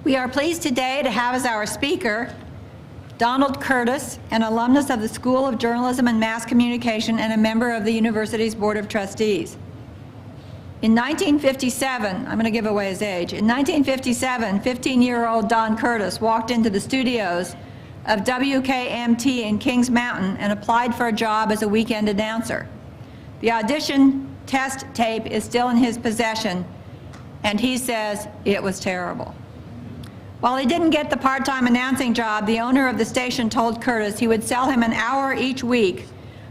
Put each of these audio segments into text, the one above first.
We are pleased today to have as our speaker Donald Curtis, an alumnus of the School of Journalism and Mass Communication and a member of the university's Board of Trustees. In 1957, I'm going to give away his age, in 1957, 15-year-old Don Curtis walked into the studios of WKMT in Kings Mountain and applied for a job as a weekend announcer. The audition test tape is still in his possession, and he says it was terrible. While he didn't get the part-time announcing job, the owner of the station told Curtis he would sell him an hour each week,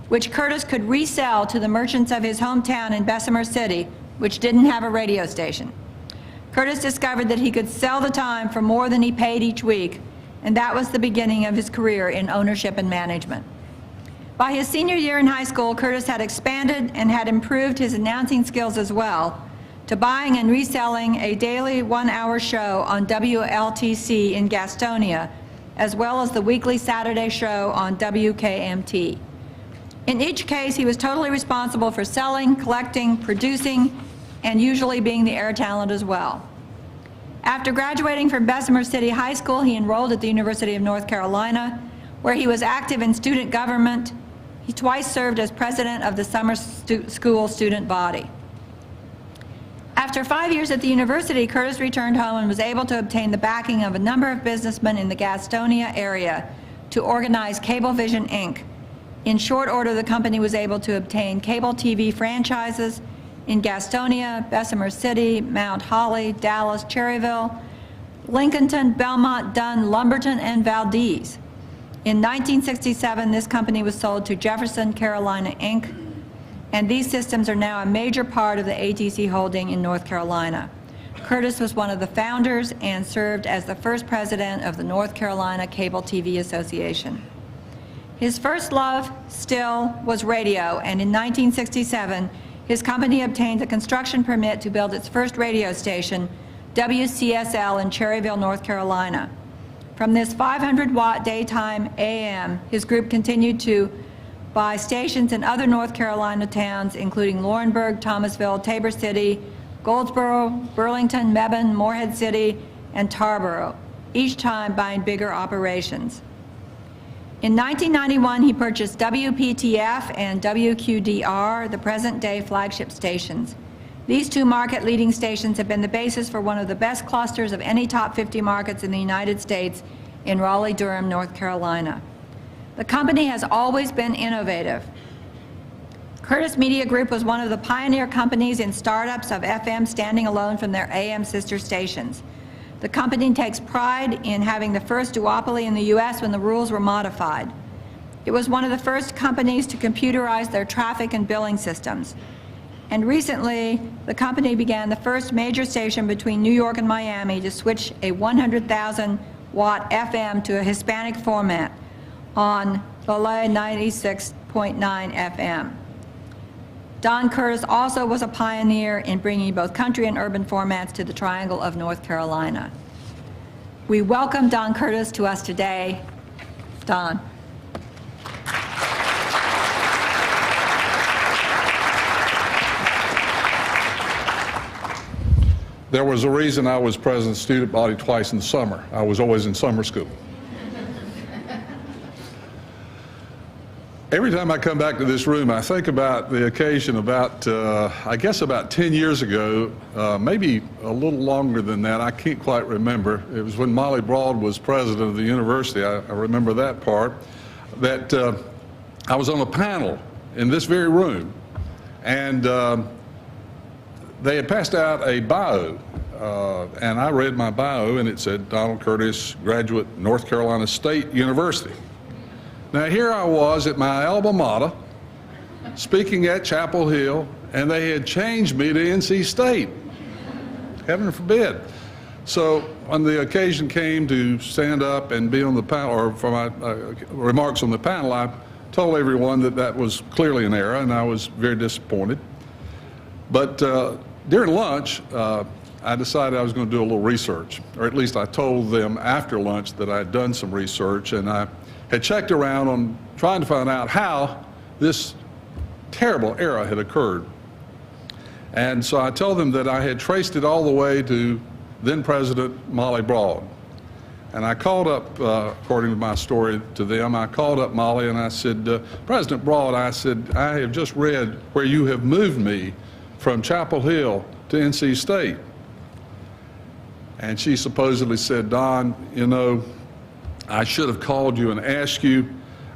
which Curtis could resell to the merchants of his hometown in Bessemer City, which didn't have a radio station. Curtis discovered that he could sell the time for more than he paid each week, and that was the beginning of his career in ownership and management. By his senior year in high school, Curtis had expanded and had improved his announcing skills as well, to buying and reselling a daily one-hour show on WLTC in Gastonia, as well as the weekly Saturday show on WKMT. In each case, he was totally responsible for selling, collecting, producing, and usually being the air talent as well. After graduating from Bessemer City High School, he enrolled at the University of North Carolina, where he was active in student government. He twice served as president of the summer school student body. After 5 years at the university, Curtis returned home and was able to obtain the backing of a number of businessmen in the Gastonia area to organize Cablevision, Inc. In short order, the company was able to obtain cable TV franchises in Gastonia, Bessemer City, Mount Holly, Dallas, Cherryville, Lincolnton, Belmont, Dunn, Lumberton, and Valdez. In 1967, this company was sold to Jefferson Carolina, Inc., and these systems are now a major part of the ATC holding in North Carolina. Curtis was one of the founders and served as the first president of the North Carolina Cable TV Association. His first love still was radio, and in 1967, his company obtained a construction permit to build its first radio station, WCSL, in Cherryville, North Carolina. From this 500-watt daytime AM, his group continued to buy stations in other North Carolina towns, including Laurinburg, Thomasville, Tabor City, Goldsboro, Burlington, Mebane, Morehead City, and Tarboro, each time buying bigger operations. In 1991, he purchased WPTF and WQDR, the present-day flagship stations. These two market-leading stations have been the basis for one of the best clusters of any top 50 markets in the United States in Raleigh-Durham, North Carolina. The company has always been innovative. Curtis Media Group was one of the pioneer companies in startups of FM standing alone from their AM sister stations. The company takes pride in having the first duopoly in the U.S. when the rules were modified. It was one of the first companies to computerize their traffic and billing systems. And recently, the company began the first major station between New York and Miami to switch a 100,000-watt FM to a Hispanic format on LA 96.9 FM. Don Curtis also was a pioneer in bringing both country and urban formats to the Triangle of North Carolina. We welcome Don Curtis to us today. Don. There was a reason I was president of the student body twice in the summer. I was always in summer school. Every time I come back to this room, I think about the occasion about, I guess about 10 years ago, maybe a little longer than that, I can't quite remember. It was when Molly Broad was president of the university, I remember that part, that I was on a panel in this very room, and they had passed out a bio, and I read my bio, and it said, Donald Curtis, graduate, North Carolina State University. Now here I was at my alma mater, speaking at Chapel Hill, and they had changed me to NC State. Heaven forbid. So when the occasion came to stand up and be on the panel, or for my remarks on the panel, I told everyone that that was clearly an error, and I was very disappointed. But during lunch, I decided I was going to do a little research, or at least I told them after lunch that I had done some research, and I had checked around on trying to find out how this terrible error had occurred. And so I told them that I had traced it all the way to then President Molly Broad. And I called up, according to my story to them, I called up Molly and I said, President Broad, I said, I have just read where you have moved me from Chapel Hill to NC State. And she supposedly said, Don, you know, I should have called you and asked you.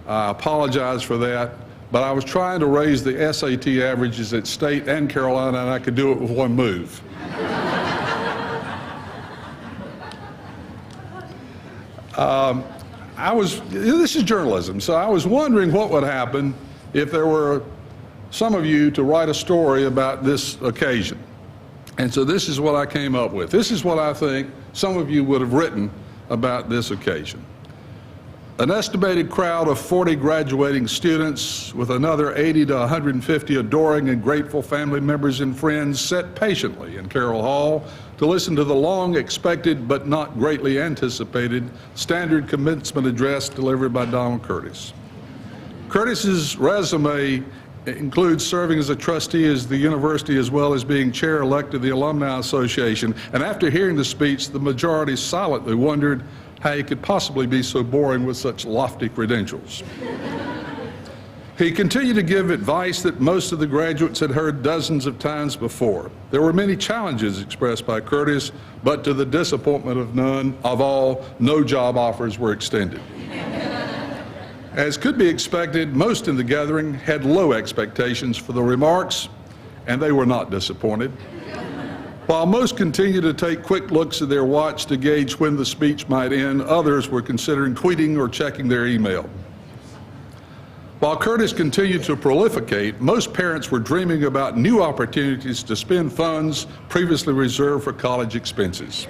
I apologize for that, but I was trying to raise the SAT averages at State and Carolina, and I could do it with one move. This is journalism, so I was wondering what would happen if there were some of you to write a story about this occasion. And so this is what I came up with. This is what I think some of you would have written about this occasion. An estimated crowd of 40 graduating students with another 80 to 150 adoring and grateful family members and friends sat patiently in Carroll Hall to listen to the long-expected but not greatly anticipated standard commencement address delivered by Donald Curtis. Curtis's resume includes serving as a trustee at the university as well as being chair-elect of the Alumni Association. And after hearing the speech, the majority silently wondered how he could possibly be so boring with such lofty credentials. He continued to give advice that most of the graduates had heard dozens of times before. There were many challenges expressed by Curtis, but to the disappointment of none of all, no job offers were extended. As could be expected, most in the gathering had low expectations for the remarks, and they were not disappointed. While most continued to take quick looks at their watch to gauge when the speech might end, others were considering tweeting or checking their email. While Curtis continued to proliferate, most parents were dreaming about new opportunities to spend funds previously reserved for college expenses.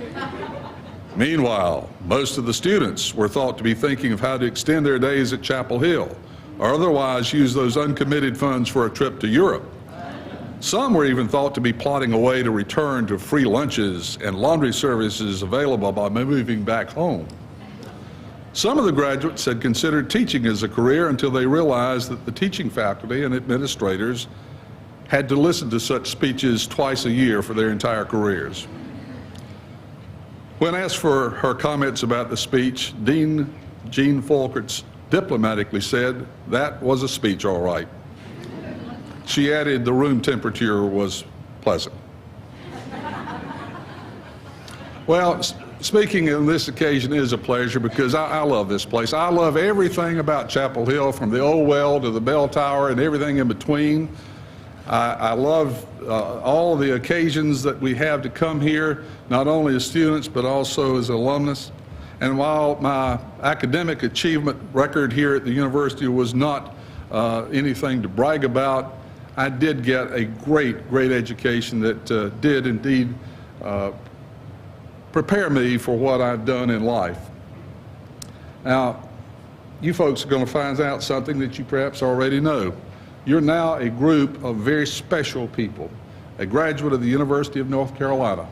Meanwhile, most of the students were thought to be thinking of how to extend their days at Chapel Hill, or otherwise use those uncommitted funds for a trip to Europe. Some were even thought to be plotting a way to return to free lunches and laundry services available by moving back home. Some of the graduates had considered teaching as a career until they realized that the teaching faculty and administrators had to listen to such speeches twice a year for their entire careers. When asked for her comments about the speech, Dean Jean Folkerts diplomatically said, "That was a speech, all right." She added the room temperature was pleasant. Well, speaking on this occasion is a pleasure because I love this place. I love everything about Chapel Hill, from the old well to the bell tower and everything in between. I love all the occasions that we have to come here, not only as students but also as alumnus. And while my academic achievement record here at the university was not anything to brag about, I did get a great education that did indeed prepare me for what I've done in life. Now, you folks are going to find out something that you perhaps already know. You're now a group of very special people, a graduate of the University of North Carolina.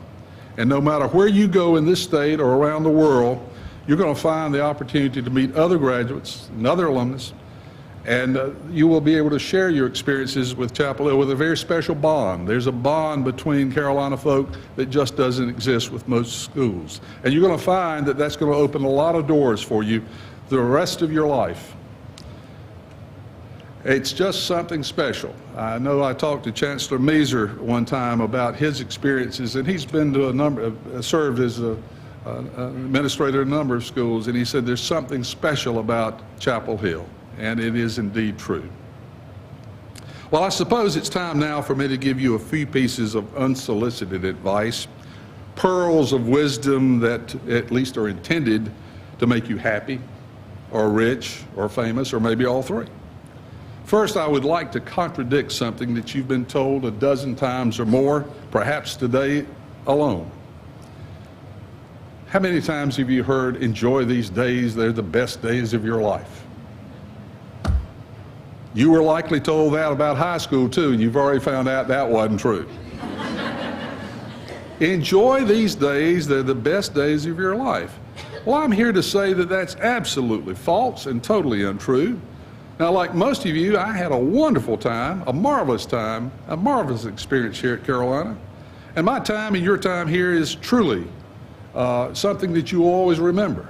And no matter where you go in this state or around the world, you're going to find the opportunity to meet other graduates and other alumnus, and you will be able to share your experiences with Chapel Hill with a very special bond. There's a bond between Carolina folk that just doesn't exist with most schools. And you're going to find that that's going to open a lot of doors for you the rest of your life. It's just something special. I know I talked to Chancellor Meeser one time about his experiences, and he's been to served as an administrator in a number of schools, and he said there's something special about Chapel Hill, and it is indeed true. Well, I suppose it's time now for me to give you a few pieces of unsolicited advice, pearls of wisdom that at least are intended to make you happy, or rich, or famous, or maybe all three. First, I would like to contradict something that you've been told a dozen times or more, perhaps today alone. How many times have you heard, "Enjoy these days, they're the best days of your life"? You were likely told that about high school too, and you've already found out that wasn't true. Enjoy these days, they're the best days of your life. Well, I'm here to say that that's absolutely false and totally untrue. Now, like most of you, I had a wonderful time, a marvelous experience here at Carolina. And my time and your time here is truly something that you always remember,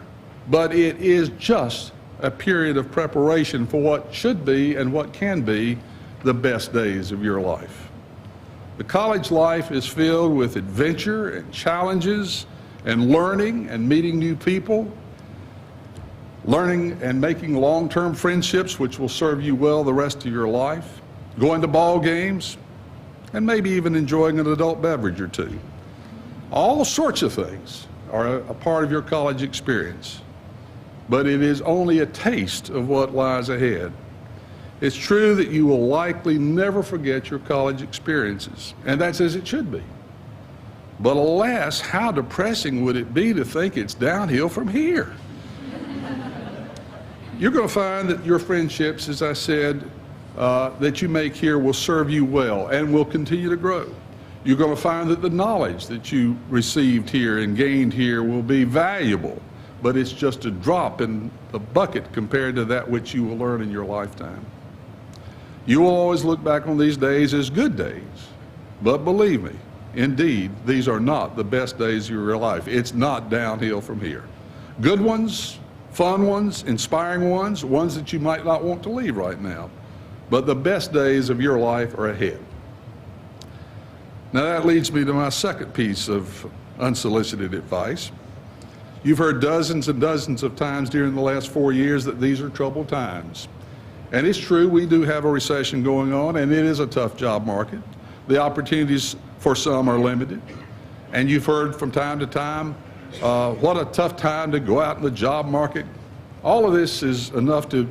but it is just a period of preparation for what should be and what can be the best days of your life. The college life is filled with adventure and challenges and learning and meeting new people, learning and making long-term friendships which will serve you well the rest of your life, going to ball games, and maybe even enjoying an adult beverage or two. All sorts of things are a part of your college experience, but it is only a taste of what lies ahead. It's true that you will likely never forget your college experiences, and that's as it should be. But alas, how depressing would it be to think it's downhill from here? You're going to find that your friendships, as I said, that you make here will serve you well and will continue to grow. You're going to find that the knowledge that you received here and gained here will be valuable, but it's just a drop in the bucket compared to that which you will learn in your lifetime. You will always look back on these days as good days, but believe me, indeed, these are not the best days of your life. It's not downhill from here. Good ones, fun ones, inspiring ones, ones that you might not want to leave right now, but the best days of your life are ahead. Now that leads me to my second piece of unsolicited advice. You've heard dozens and dozens of times during the last 4 years that these are troubled times. And it's true, we do have a recession going on, and it is a tough job market. The opportunities for some are limited. And you've heard from time to time, what a tough time to go out in the job market. All of this is enough to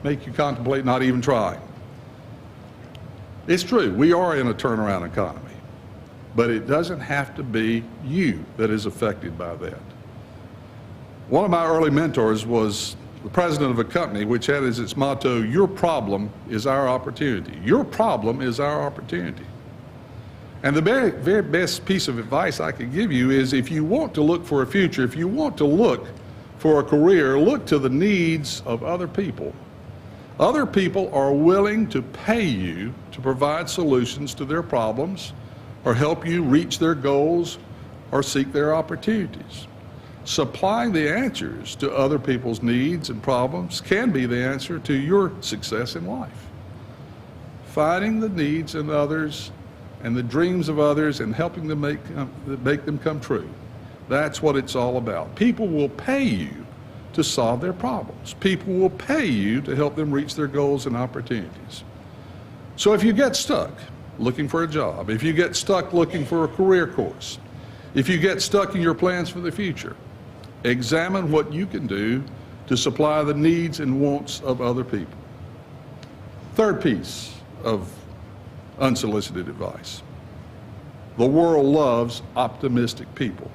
make you contemplate not even trying. It's true, we are in a turnaround economy, but it doesn't have to be you that is affected by that. One of my early mentors was the president of a company which had as its motto, "Your problem is our opportunity." Your problem is our opportunity. And the very, very best piece of advice I could give you is if you want to look for a future, if you want to look for a career, look to the needs of other people. Other people are willing to pay you to provide solutions to their problems or help you reach their goals or seek their opportunities. Supplying the answers to other people's needs and problems can be the answer to your success in life. Finding the needs in others and the dreams of others and helping them make them come true. That's what it's all about. People will pay you to solve their problems. People will pay you to help them reach their goals and opportunities. So if you get stuck looking for a job, if you get stuck looking for a career course, if you get stuck in your plans for the future, examine what you can do to supply the needs and wants of other people. Third piece of unsolicited advice. The world loves optimistic people.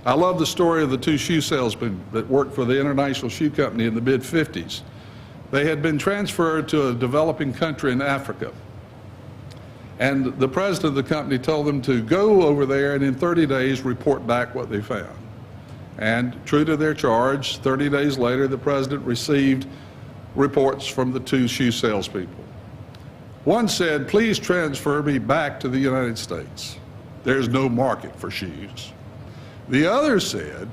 I love the story of the two shoe salesmen that worked for the International Shoe Company in the mid-50s. They had been transferred to a developing country in Africa. And the president of the company told them to go over there and in 30 days report back what they found. And true to their charge, 30 days later, the president received reports from the two shoe salespeople. One said, "Please transfer me back to the United States. There's no market for shoes." The other said,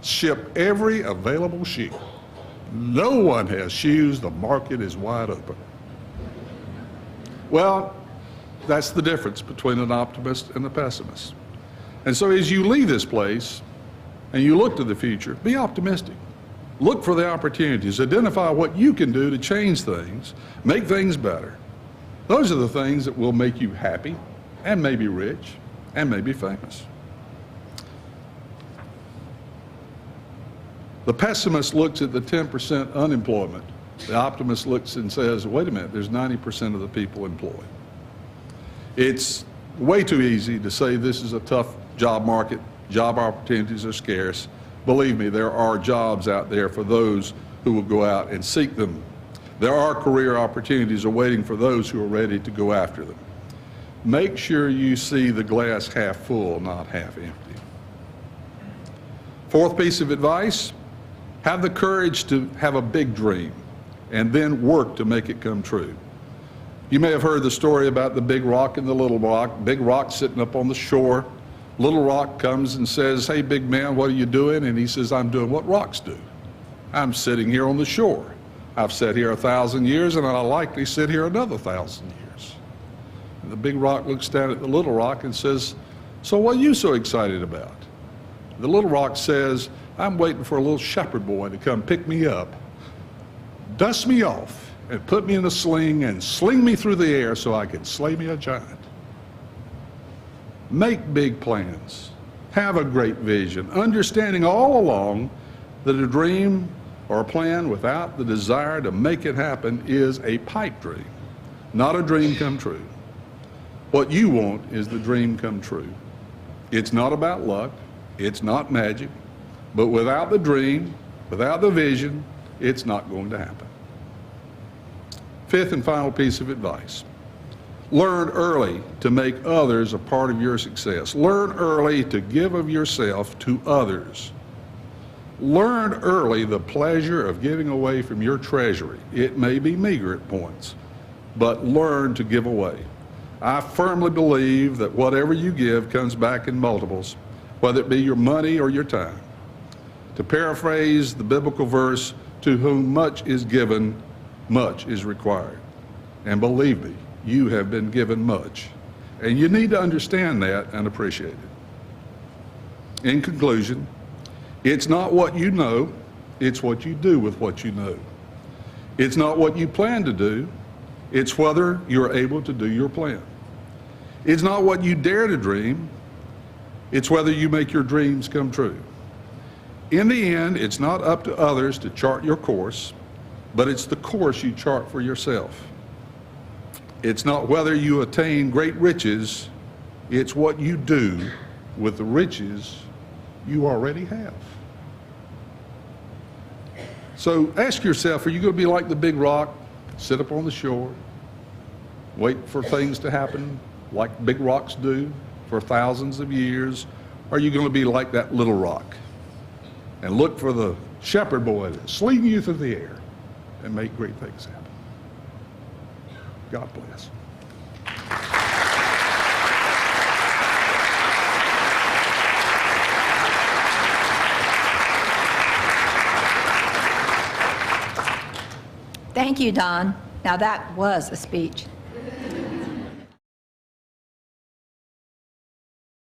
"Ship every available shoe. No one has shoes. The market is wide open." Well, that's the difference between an optimist and a pessimist. And so as you leave this place and you look to the future, be optimistic. Look for the opportunities. Identify what you can do to change things, make things better. Those are the things that will make you happy and maybe rich and maybe famous. The pessimist looks at the 10% unemployment. The optimist looks and says, wait a minute, there's 90% of the people employed. It's way too easy to say this is a tough job market, job opportunities are scarce. Believe me, there are jobs out there for those who will go out and seek them. There are career opportunities awaiting for those who are ready to go after them. Make sure you see the glass half full, not half empty. Fourth piece of advice, have the courage to have a big dream and then work to make it come true. You may have heard the story about the big rock and the little rock. Big rock sitting up on the shore, Little rock comes and says, "Hey, big man, what are you doing?" And he says, "I'm doing what rocks do. I'm sitting here on the shore. I've sat here 1,000 years, and I'll likely sit here another 1,000 years." And the big rock looks down at the little rock and says, "So what are you so excited about?" The little rock says, "I'm waiting for a little shepherd boy to come pick me up, dust me off, and put me in a sling and sling me through the air so I can slay me a giant." Make big plans. Have a great vision, understanding all along that a dream or a plan without the desire to make it happen is a pipe dream, not a dream come true. What you want is the dream come true. It's not about luck, it's not magic, but without the dream, without the vision, it's not going to happen. Fifth and final piece of advice. Learn early to make others a part of your success. Learn early to give of yourself to others. Learn early the pleasure of giving away from your treasury. It may be meager at points, but learn to give away. I firmly believe that whatever you give comes back in multiples, whether it be your money or your time. To paraphrase the biblical verse, "To whom much is given, much is required." And believe me, you have been given much, and you need to understand that and appreciate it. In conclusion, it's not what you know, it's what you do with what you know. It's not what you plan to do, it's whether you're able to do your plan. It's not what you dare to dream, it's whether you make your dreams come true. In the end, it's not up to others to chart your course, but it's the course you chart for yourself. It's not whether you attain great riches, it's what you do with the riches you already have. So ask yourself, are you going to be like the big rock, sit up on the shore, wait for things to happen like big rocks do for thousands of years? Or are you going to be like that little rock and look for the shepherd boy to sling you through the air and make great things happen? God bless. Thank you, Don. Now that was a speech.